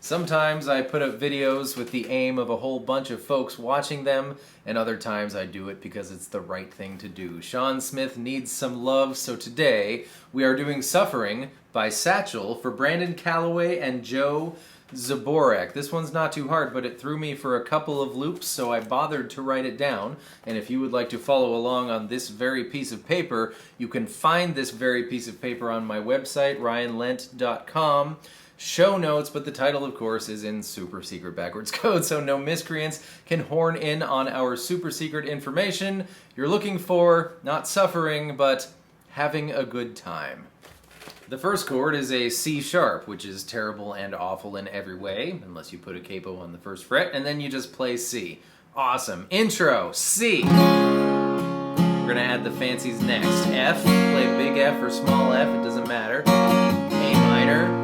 Sometimes I put up videos with the aim of a whole bunch of folks watching them, and other times I do it because it's the right thing to do. Shawn Smith needs some love, so today we are doing Suffering by Satchel for Brandon Calloway and Joe Zaborek. This one's not too hard, but it threw me for a couple of loops, so I bothered to write it down. And if you would like to follow along on this very piece of paper, you can find this very piece of paper on my website, RyanLStudios.com. Show notes, but the title, of course, is in super secret backwards code, so no miscreants can horn in on our super secret information. You're looking for, not suffering, but having a good time. The first chord is a C sharp, which is terrible and awful in every way, unless you put a capo on the first fret, and then you just play C. Awesome. Intro, C. We're gonna add the fancies next. F, play big F or small F, it doesn't matter. A minor.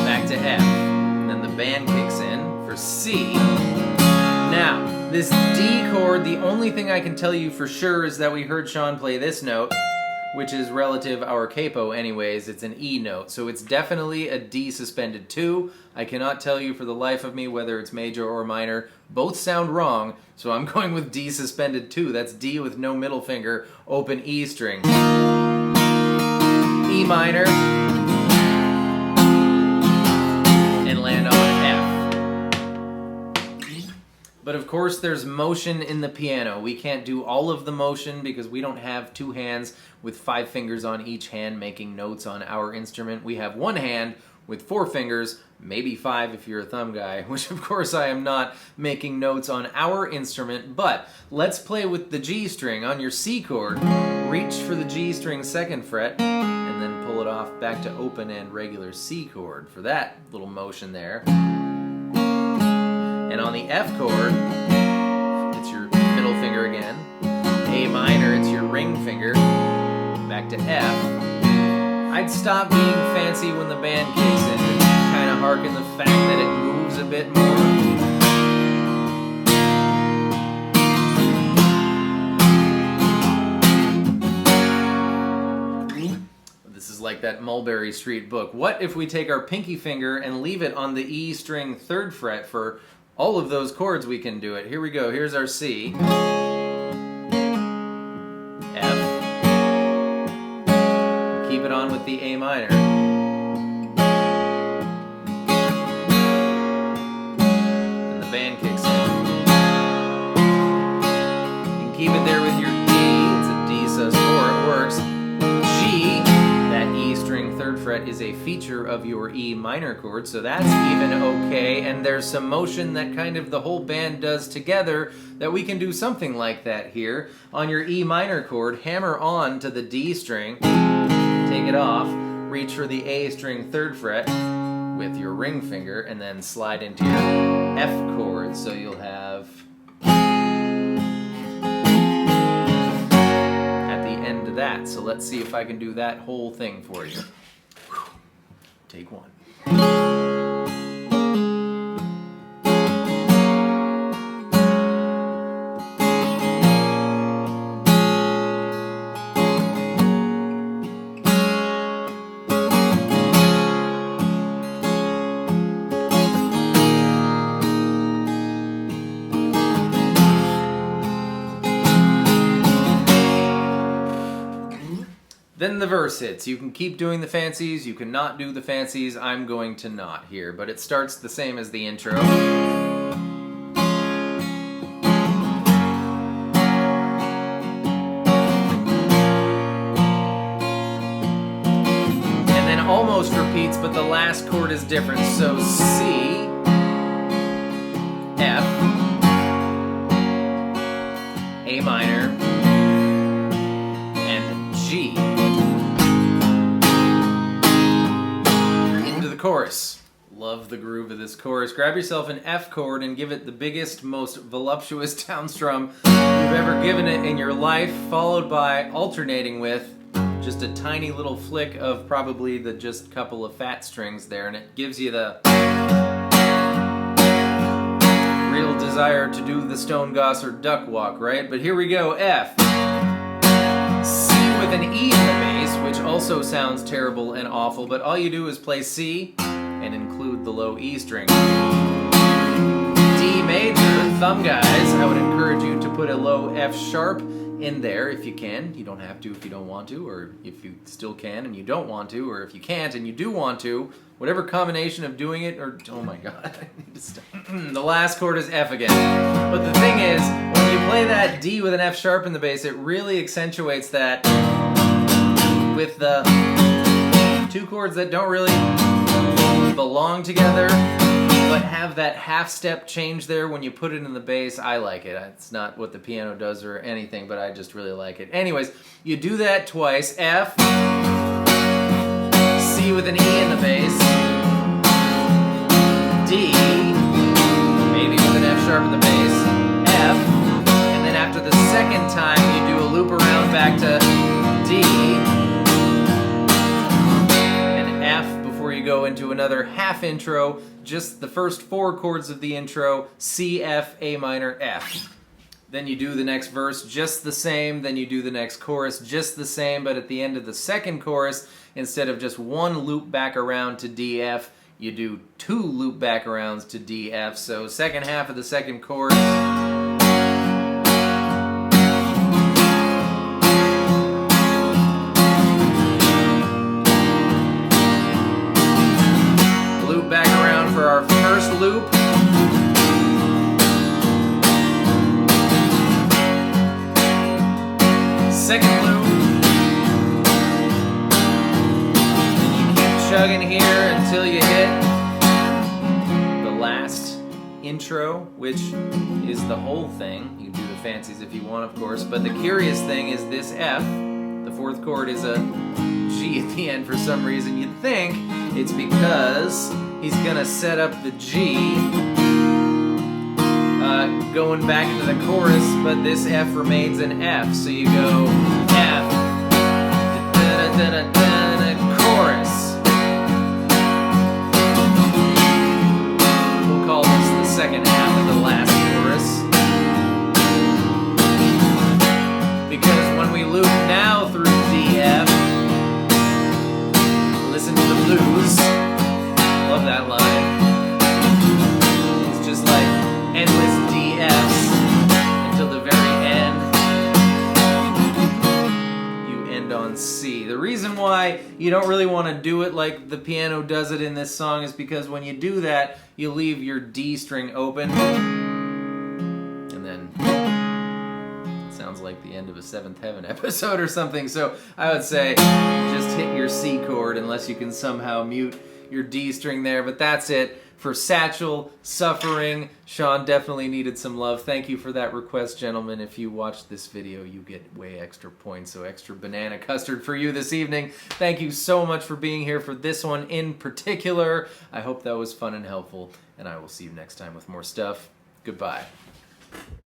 Back to F, and then the band kicks in for C. Now, this D chord, the only thing I can tell you for sure is that we heard Shawn play this note, which is relative our capo anyways. It's an E note, so it's definitely a D suspended 2. I cannot tell you for the life of me whether it's major or minor. Both sound wrong, so I'm going with D suspended 2. That's D with no middle finger, open E string. E minor. Land on F. But of course there's motion in the piano. We can't do all of the motion because we don't have two hands with 5 fingers on each hand making notes on our instrument. We have one hand with 4 fingers, maybe 5 if you're a thumb guy, which of course I am not making notes on our instrument, but let's play with the G string. On your C chord, reach for the G string 2nd fret, and then pull it off back to open and regular C chord for that little motion there. And on the F chord, it's your middle finger again. A minor, it's your ring finger. Back to F. I'd stop being fancy when the band kicks in and kind of harken the fact that it moves a bit more. This is like that Mulberry Street book. What if we take our pinky finger and leave it on the E string 3rd fret for all of those chords? We can do it. Here we go. Here's our C. F. Keep it on with the A minor. And the band kicks in. You can keep it there with your D. It's a D sus 4. It works. G. 3rd fret is a feature of your E minor chord, so that's even okay, and there's some motion that kind of the whole band does together that we can do something like that here. On your E minor chord, hammer on to the D string, take it off, reach for the A string 3rd fret with your ring finger, and then slide into your F chord, so you'll have that. So let's see if I can do that whole thing for you. Take one. Then the verse hits. You can keep doing the fancies, you can not do the fancies. I'm going to not here, but it starts the same as the intro. And then almost repeats, but the last chord is different. So C, F, A minor, and G. Chorus. Love the groove of this chorus. Grab yourself an F chord and give it the biggest, most voluptuous down strum you've ever given it in your life, followed by alternating with just a tiny little flick of probably the just couple of fat strings there, and it gives you the real desire to do the Stone Goss or duck walk, right? But here we go. F. C with an E in the bass, which also sounds terrible and awful, but all you do is play C, and include the low E string. D major, thumb guys, I would encourage you to put a low F sharp in there if you can. You don't have to if you don't want to, or if you still can and you don't want to, or if you can't and you do want to. Whatever combination of doing it, or oh my god, I need to stop. The last chord is F again. But the thing is, when you play that D with an F sharp in the bass, it really accentuates that with the two chords that don't really belong together, but have that half step change there when you put it in the bass. I like it. It's not what the piano does or anything, but I just really like it. Anyways, you do that twice. F, C with an E in the bass, D, maybe with an F sharp in the bass, F, and then after the second time you do a loop around back to D, and F before you go into another half intro, just the first four chords of the intro, C, F, A minor, F. Then you do the next verse just the same, then you do the next chorus just the same, but at the end of the second chorus, instead of just one loop back around to D, F, you do two loop back arounds to D, F. So second half of the second chorus. Loop back around for our first loop. Second loop. Chugging here until you hit the last intro, which is the whole thing. You can do the fancies if you want, of course, but the curious thing is this F, the fourth chord, is a G at the end for some reason. You'd think it's because he's gonna set up the G going back into the chorus, but this F remains an F, so you go F, chorus. Second half of the last chorus, because when we loop now through D, F, listen to the blues, love that line, it's just like endless D, Fs until the very end, you end on C. The reason why you don't really want to do it like the piano does it in this song is because when you do that, you leave your D string open, and then it sounds like the end of a Seventh Heaven episode or something. So I would say just hit your C chord unless you can somehow mute your D string there. But that's it for Satchel, Suffering. Shawn definitely needed some love. Thank you for that request, gentlemen. If you watched this video, you get way extra points, so extra banana custard for you this evening. Thank you so much for being here for this one in particular. I hope that was fun and helpful, and I will see you next time with more stuff. Goodbye.